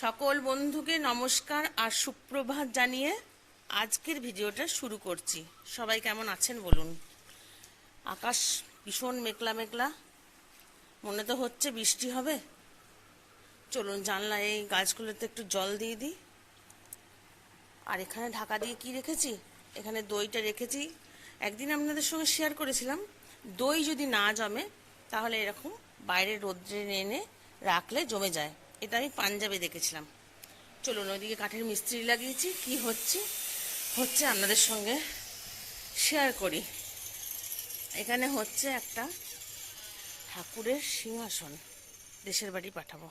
সকল বন্ধুকে নমস্কার আর সুপ্রভাত জানিয়ে আজকের ভিডিওটা শুরু করছি। সবাই কেমন আছেন বলুন। আকাশ ভীষণ মেঘলা মেঘলা, মনে তো হচ্ছে বৃষ্টি হবে। চলুন জানলা এই গাছগুলোতে একটু জল দিয়ে দিই। আর এখানে ঢাকা দিয়ে কি রেখেছি, এখানে দইটা রেখেছি। একদিন আপনাদের সঙ্গে শেয়ার করেছিলাম, দই যদি না জমে তাহলে এরকম বাইরে রোদ্রে এনে রাখলে জমে যায়। এটা আমি পাঞ্জাবে দেখেছিলাম। চলুন ওইদিকে কাঠের মিস্ত্রি লাগিয়েছি, কি হচ্ছে আপনাদের সঙ্গে শেয়ার করি। এখানে হচ্ছে একটা ঠাকুরের সিংহাসন, দেশের বাড়ি পাঠাবো।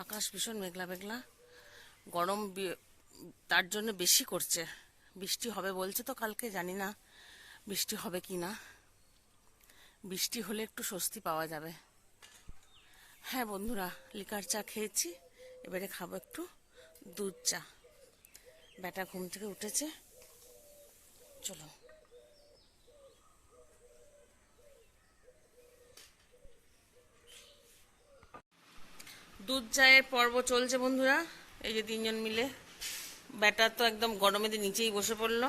আকাশ ভীষণ মেঘলা মেঘলা, গরম তার জন্য বেশি করছে। বৃষ্টি হবে বলছে তো কালকে, জানি না বৃষ্টি হবে কি না। বৃষ্টি হলে একটু স্বস্তি পাওয়া যাবে। হ্যাঁ বন্ধুরা, লিকার চা খেয়েছি, এবারে খাবো একটু দুধ চা। বেটা ঘুম থেকে উঠেছে, চলো। দুধ চায়ের পর্ব চলছে বন্ধুরা। এই যে তিনজন মিলে, বেটা তো একদম গরমেতে নিচেই বসে পড়লো।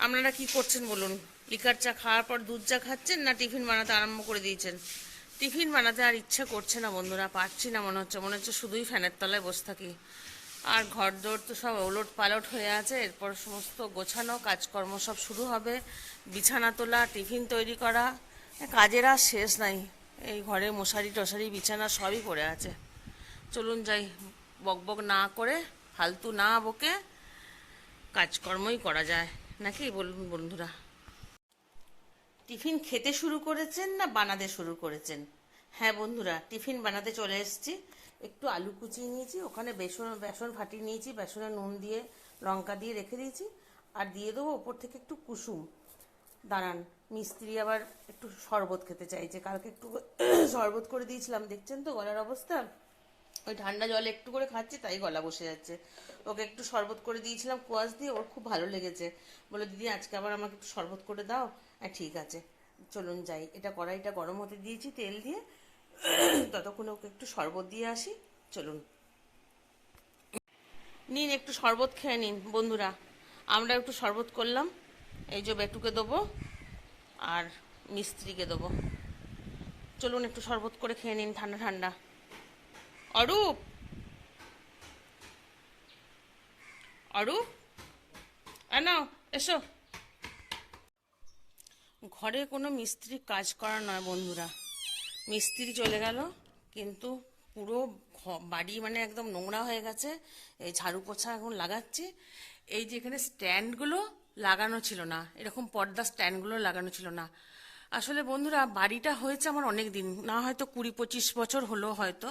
আপনারা কি করছেন বলুন? লিকার চা খাওয়ার পর দুধ চা খাচ্ছেন, না টিফিন বানাতে আরম্ভ করে দিয়েছেন? টিফিন বানাতে আর ইচ্ছা করছে না বন্ধুরা, পারছি না। মনে হচ্ছে শুধুই ফ্যানের তলায় বসে থাকি। আর ঘর দৌড় তো সব ওলট পালট হয়ে আছে, এরপর সমস্ত গোছানো কাজকর্ম সব শুরু হবে। বিছানা তোলা, টিফিন তৈরি করা, কাজের আর শেষ নাই। এই ঘরে মশারি টশারি বিছানা সবই পড়ে আছে। চলুন যাই, বকবক না করে, ফালতু না বকে কাজকর্মই করা যায়, নাকি বলুন বন্ধুরা? টিফিন খেতে শুরু করেছেন না বানাতে শুরু করেছেন? হ্যাঁ বন্ধুরা, টিফিন বানাতে চলে এসেছি। একটু আলু কুচিয়ে নিয়েছি, ওখানে বেসন ফাটিয়ে নিয়েছি, বেসনে নুন দিয়ে লঙ্কা দিয়ে রেখে দিয়েছি। আর দিয়ে দেবো ওপর থেকে একটু কুসুম। দাঁড়ান, মিস্ত্রি আবার একটু শরবত খেতে চাইছে। কালকে একটু শরবত করে দিয়েছিলাম, দেখছেন তো গলার অবস্থা। ওই ঠান্ডা জলে একটু করে খাচ্ছে, তাই গলা বসে যাচ্ছে। ওকে একটু শরবত করে দিয়েছিলাম কোয়াশ দিয়ে, ওর খুব ভালো লেগেছে। বলে দিদি আজকে আবার আমাকে একটু শরবত করে দাও। হ্যাঁ ঠিক আছে, চলুন যাই। এটা কড়াইটা গরম হতে দিয়েছি তেল দিয়ে, ততক্ষণে ওকে একটু শরবত দিয়ে আসি। চলুন নিন, একটু শরবত খেয়ে নিন বন্ধুরা। আমরা একটু শরবত করলাম, এই যে বেটুকে দেবো আর মিস্ত্রিকে দেবো। চলুন একটু শরবত করে খেয়ে নিন, ঠান্ডা ঠান্ডা। অরূপ, অরূপ, নাও এসো। ঘরে কোনো মিস্ত্রি কাজ করা নয় বন্ধুরা। মিস্ত্রি চলে গেল, কিন্তু পুরো বাড়ি মানে একদম নোংরা হয়ে গেছে। এই ঝাড়ু পোছা এখন লাগাচ্ছি। এই যে এখানে স্ট্যান্ডগুলো লাগানো ছিল না, এরকম পর্দা স্ট্যান্ডগুলো লাগানো ছিল না। আসলে বন্ধুরা, বাড়িটা হয়েছে আমার অনেক দিন না, হয়তো 20-25 বছর হলো হয়তো।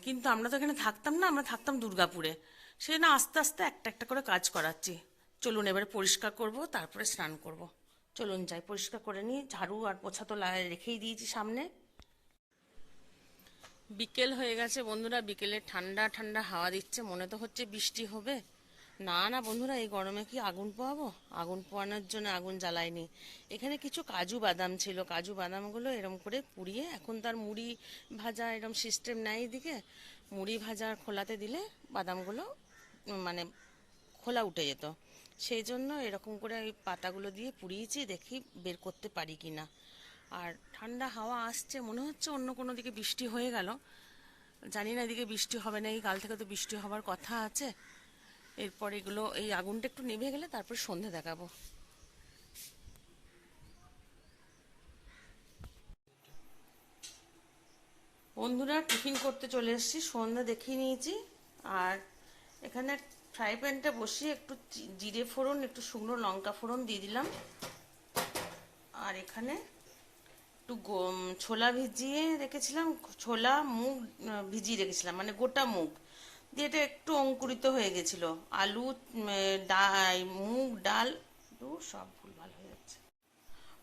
কিন্তু আমরা তো এখানে থাকতাম না, আমরা থাকতাম দুর্গাপুরে। সেই না আস্তে আস্তে একটা একটা করে কাজ করাচ্ছি। চলুন এবারে পরিষ্কার করব, তারপরে স্নান করব। চলুন যাই, পরিষ্কার করে নিই। ঝাড়ু আর পোছা তো রেখেই দিয়েছি সামনে। বিকেল হয়ে গেছে বন্ধুরা, বিকেলে ঠান্ডা ঠান্ডা হাওয়া দিচ্ছে, মনে তো হচ্ছে বৃষ্টি হবে। না না বন্ধুরা, এই গরমে কি আগুন পোয়াবো? আগুন পোয়ানোর জন্য আগুন জ্বালাইনি। এখানে কিছু কাজু বাদাম ছিল, কাজু বাদামগুলো এরম করে পুড়িয়ে, এখন তার মুড়ি ভাজা এরম সিস্টেম নেয় এদিকে। মুড়ি ভাজার খোলাতে দিলে বাদামগুলো মানে খোলা উঠে যেত। সেই জন্য এরকম করে ওই পাতাগুলো দিয়ে পুড়িয়েছি, দেখি বের করতে পারি কি না। আর ঠান্ডা হাওয়া আসছে, মনে হচ্ছে অন্য কোনো দিকে বৃষ্টি হয়ে গেল। জানি না এদিকে বৃষ্টি হবে নাকি, কাল থেকে তো বৃষ্টি হবার কথা আছে। এরপর এগুলো, এই আগুনটা একটু নেভে গেলে তারপর সন্ধে দেখাবো। বন্ধুরা টিফিন করতে চলে এসেছি, সন্ধ্যা দেখিয়ে নিয়েছি। আর এখানে ফ্রাই প্যানটা বসিয়ে একটু জিরে ফোড়ন, একটু শুকনো লঙ্কা ফোড়ন দিয়ে দিলাম। আর এখানে একটু ছোলা ভিজিয়ে রেখেছিলাম, ছোলা মুগ ভিজিয়ে রেখেছিলাম, মানে গোটা মুগ দিয়ে। এটা একটু অঙ্কুরিত হয়ে গেছিলো। আলু, মুগ ডাল, সব ভুলভাল হয়ে যাচ্ছে।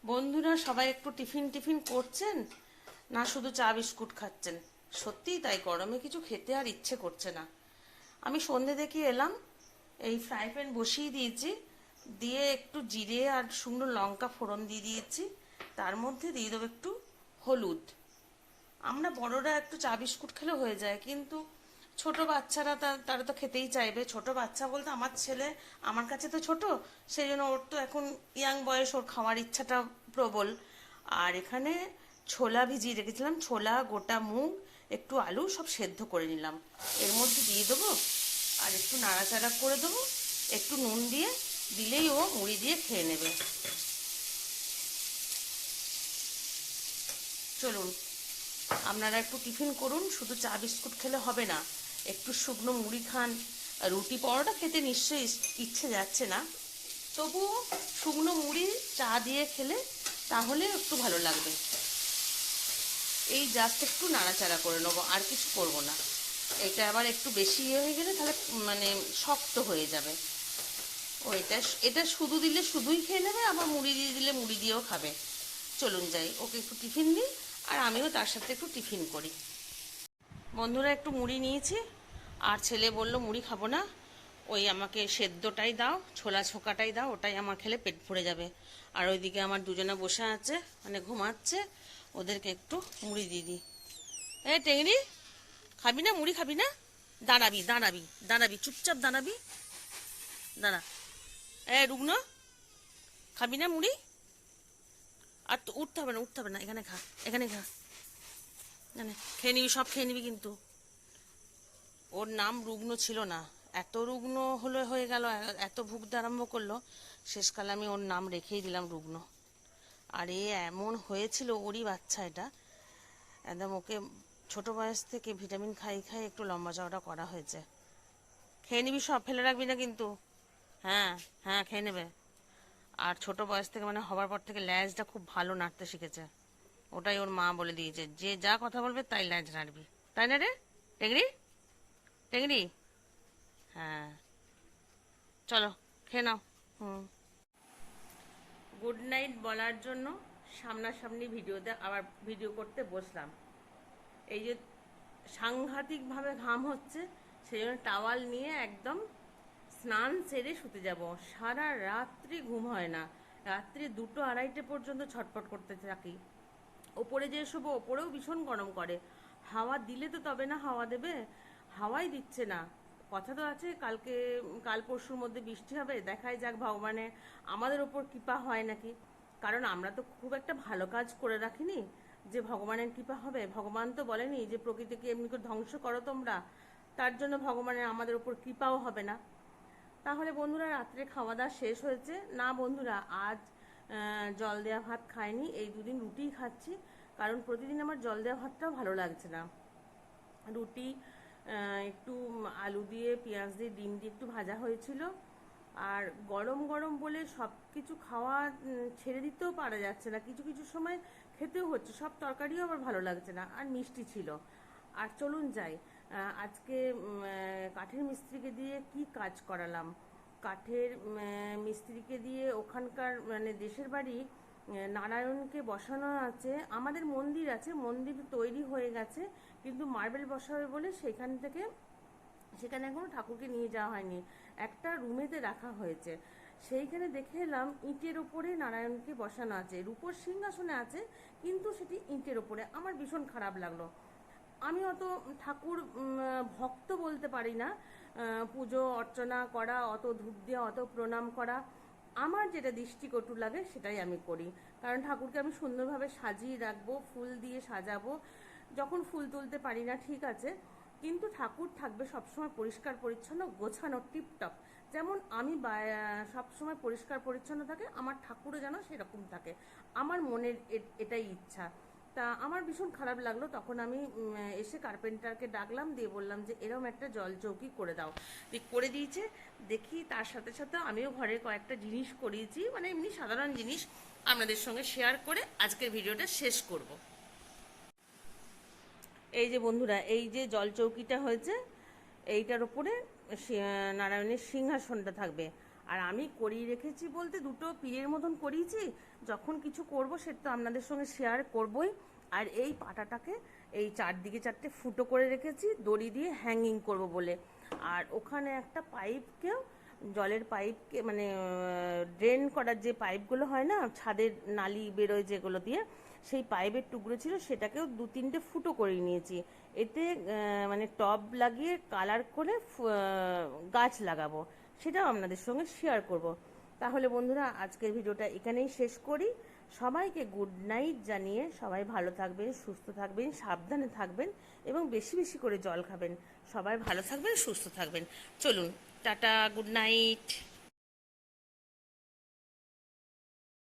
বন্ধুরা সবাই একটু টিফিন টিফিন করছেন, না শুধু চা বিস্কুট খাচ্ছেন? সত্যিই তাই, গরমে কিছু খেতে আর ইচ্ছে করছে না। আমি সন্ধে দেখে এলাম, এই ফ্রাই প্যান বসিয়ে দিয়েছি, দিয়ে একটু জিরে আর শুকনো লঙ্কা ফোড়ন দিয়ে দিয়েছি। তার মধ্যে দিয়ে দেবো একটু হলুদ, আমরা বড়রা একটু চা বিস্কুট খেলে হয়ে যায়, কিন্তু ছোট বাচ্চারা তারা তো খেতেই চাইবে। ছোট বাচ্চা বলতে আমার ছেলে আমার কাছে তো ছোট, সেই জন্য ওর তো এখন ইয়াং বয়স, ওর খাওয়ার ইচ্ছাটা প্রবল। আর এখানে ছোলা ভিজিয়ে রেখেছিলাম, ছোলা, গোটা মুগ, একটু আলু সব সেদ্ধ করে নিলাম, এর মধ্যে দিয়ে দেবো আর একটু নাড়াচাড়া করে দেবো, একটু নুন দিয়ে দিলেই ও মুড়ি দিয়ে খেয়ে নেবে। চলুন আপনারা একটু টিফিন করুন, শুধু চা বিস্কুট খেলে হবে না, একটু শুকনো মুড়ি খান। রুটি পরোটা খেতে নিশ্চয়ই ইচ্ছে যাচ্ছে না, তবুও শুকনো মুড়ি চা দিয়ে খেলে তাহলে একটু ভালো লাগবে। এই জাস্ট একটু নাড়াচাড়া করে নেবো, আর কিছু করব না। এটা আবার একটু বেশি হয়ে গেলে তাহলে মানে শক্ত হয়ে যাবে। ও এটা এটা শুধু দিলে শুধুই খেয়ে নেবে, আবার মুড়ি দিয়ে দিলে মুড়ি দিয়েও খাবে। চলুন যাই, ওকে একটু টিফিন দিই আর আমিও তার সাথে একটু টিফিন করি। বন্ধুরা একটু মুড়ি নিয়েছি, আর ছেলে বলল মুড়ি খাবো না, ওই আমাকে সেদ্ধটাই দাও, ছোলা ছোকাটাই দাও, ওটাই আমার খেলে পেট ভরে যাবে। আর ওইদিকে আমার দুজনে বসে আছে, মানে ঘুমাচ্ছে, ওদেরকে একটু মুড়ি দিয়ে দিই। এ টেংরি, খাবি না মুড়ি? খাবি না? দাঁড়াবি দাঁড়াবি দাঁড়াবি, চুপচাপ দাঁড়াবি, দাঁড়া। রুগ্ন, খাবি না মুড়ি? আর তো উঠতে হবে না, উঠতে হবে না, এখানে খা, এখানে খা, জানে খেয়ে নিবি, সব খেয়ে নিবি কিন্তু। ওর নাম রুগ্ন ছিল না, এত রুগ্ন হয়ে গেল, এত ভুগতে আরম্ভ করলো, শেষকালে আমি ওর নাম রেখেই দিলাম রুগ্ন। আর এ এমন হয়েছিল, ওরই বাচ্চা এটা, একদম ওকে ছোট বয়স থেকে ভিটামিন খাই খাই একটু লম্বা চওড়া করা হয়েছে। খেয়ে নিবি সব, ফেলে রাখবি না কিন্তু। হ্যাঁ হ্যাঁ, খেয়ে নেবে। আর ছোট বয়স থেকে মানে হবার পর থেকে ল্যাজটা খুব ভালো নাড়তে শিখেছে, ওটাই ওর মা বলে দিয়েছে, যে যা কথা বলবে তাই ল্যাজ নাড়বি, তাই না রে টেংরি? টেংরি, হ্যাঁ, চলো খেয়ে নাও। হুম। গুড নাইট বলার জন্য সামনাসামনি আবার ভিডিও করতে বসলাম। এই যে সাংঘাতিকভাবে ঘাম হচ্ছে, সেই জন্য টাওয়াল নিয়ে একদম স্নান সেরে শুতে যাব। সারা রাত্রি ঘুম হয় না, রাত্রি 2-2-2:30 পর্যন্ত ছটফট করতে থাকি। ওপরে যে শোবো, ওপরেও ভীষণ গরম করে, হাওয়া দিলে তো তবে না হাওয়া দেবে, হাওয়াই দিচ্ছে না। কথা তো আছে কাল পরশুর মধ্যে বৃষ্টি হবে, দেখাই যাক ভগবানের আমাদের ওপর কৃপা হয় নাকি। কারণ আমরা তো খুব একটা ভালো কাজ করে রাখিনি যে ভগবানের কৃপা হবে। ভগবান তো বলেনি যে প্রকৃতিকে এমনি করে ধ্বংস করো তোমরা, তার জন্য ভগবানের আমাদের ওপর কৃপাও হবে না। তাহলে বন্ধুরা, রাত্রে খাওয়া দাওয়া শেষ হয়েছে না বন্ধুরা? আজ জল দেওয়া ভাত খাইনি, এই দুদিন রুটিই খাচ্ছি, কারণ প্রতিদিন আমার জল দেওয়া ভাতটাও ভালো লাগছে না। রুটি একটু আলু দিয়ে, পেঁয়াজ দিয়ে, ডিম দিয়ে একটু ভাজা হয়েছিল, আর গরম গরম বলে সব কিছু খাওয়া ছেড়ে দিতেও পারা যাচ্ছে না, কিছু কিছু সময় খেতেও হচ্ছে, সব তরকারিও আবার ভালো লাগছে না, আর মিষ্টি ছিল। আর চলুন যাই, আজকে কাঠের মিস্ত্রিকে দিয়ে কি কাজ করালাম। কাঠের মিস্ত্রিকে দিয়ে ওখানকার মানে দেশের বাড়ি নারায়ণকে বসানো আছে, আমাদের মন্দির আছে, মন্দির তৈরি হয়ে গেছে, কিন্তু মার্বেল বসাবে বলে সেখানে এখনো ঠাকুরকে নিয়ে যাওয়া হয়নি, একটা রুমেতে রাখা হয়েছে। সেইখানে দেখে এলাম ইটের ওপরে নারায়ণকে বসানো আছে, রূপোর সিংহাসনে আছে, কিন্তু সেটি ইটের ওপরে। আমার ভীষণ খারাপ লাগলো। আমি অত ঠাকুর ভক্ত বলতে পারি না, পুজো অর্চনা করা, অত ধূপ দেওয়া, অত প্রণাম করা আমার যেটা দৃষ্টিকটু লাগে সেটাই আমি করি। কারণ ঠাকুরকে আমি সুন্দরভাবে সাজিয়ে রাখবো, ফুল দিয়ে সাজাবো, যখন ফুল তুলতে পারি না ঠিক আছে, কিন্তু ঠাকুর থাকবে সবসময় পরিষ্কার পরিচ্ছন্ন, গোছানো, টিপটপ। যেমন আমি সবসময় পরিষ্কার পরিচ্ছন্ন থাকে, আমার ঠাকুরও যেন সেরকম থাকে, আমার মনের এটাই ইচ্ছা। তা আমার ভীষণ খারাপ লাগলো, তখন আমি এসে কার্পেন্টারকে ডাকলাম, দিয়ে বললাম যে এরকম একটা জল চৌকি করে দাও। করে দিয়েছে। দেখি তার সাথে সাথে আমিও ঘরে কয়েকটা জিনিস করিয়েছি, মানে এমনি সাধারণ জিনিস, আপনাদের সঙ্গে শেয়ার করে আজকের ভিডিওটা শেষ করব। এই যে বন্ধুরা, এই যে জল চৌকিটা হয়েছে, এইটার ওপরে নারায়ণের সিংহাসনটা থাকবে। আর আমি করিয়ে রেখেছি বলতে দুটো পীরের মতন করিয়েছি, যখন কিছু করব সেটা তো আপনাদের সঙ্গে শেয়ার করবই। আর এই পাটাটাকে এই চারদিকে 4টে ফুটো করে রেখেছি দড়ি দিয়ে হ্যাঙ্গিং করব বলে। আর ওখানে একটা পাইপকেও, জলের পাইপকে মানে ড্রেন করার যে পাইপগুলো হয় না, ছাদের নালি বেরোয় যেগুলো দিয়ে, সেই পাইপের টুকরো ছিল, সেটাকেও 2-3টে ফুটো করে নিয়েছি। এতে মানে টব লাগিয়ে কালার করে গাছ লাগাবো, সেটাও আপনাদের সঙ্গে শেয়ার করব। তাহলে বন্ধুরা আজকের ভিডিওটা এখানেই শেষ করি। সবাইকে গুড নাইট জানিয়ে সবাই ভালো থাকবেন, সুস্থ থাকবেন, সাবধানে থাকবেন এবং বেশি বেশি করে জল খাবেন। সবাই ভালো থাকবেন, সুস্থ থাকবেন। চলুন, টাটা, গুড নাইট।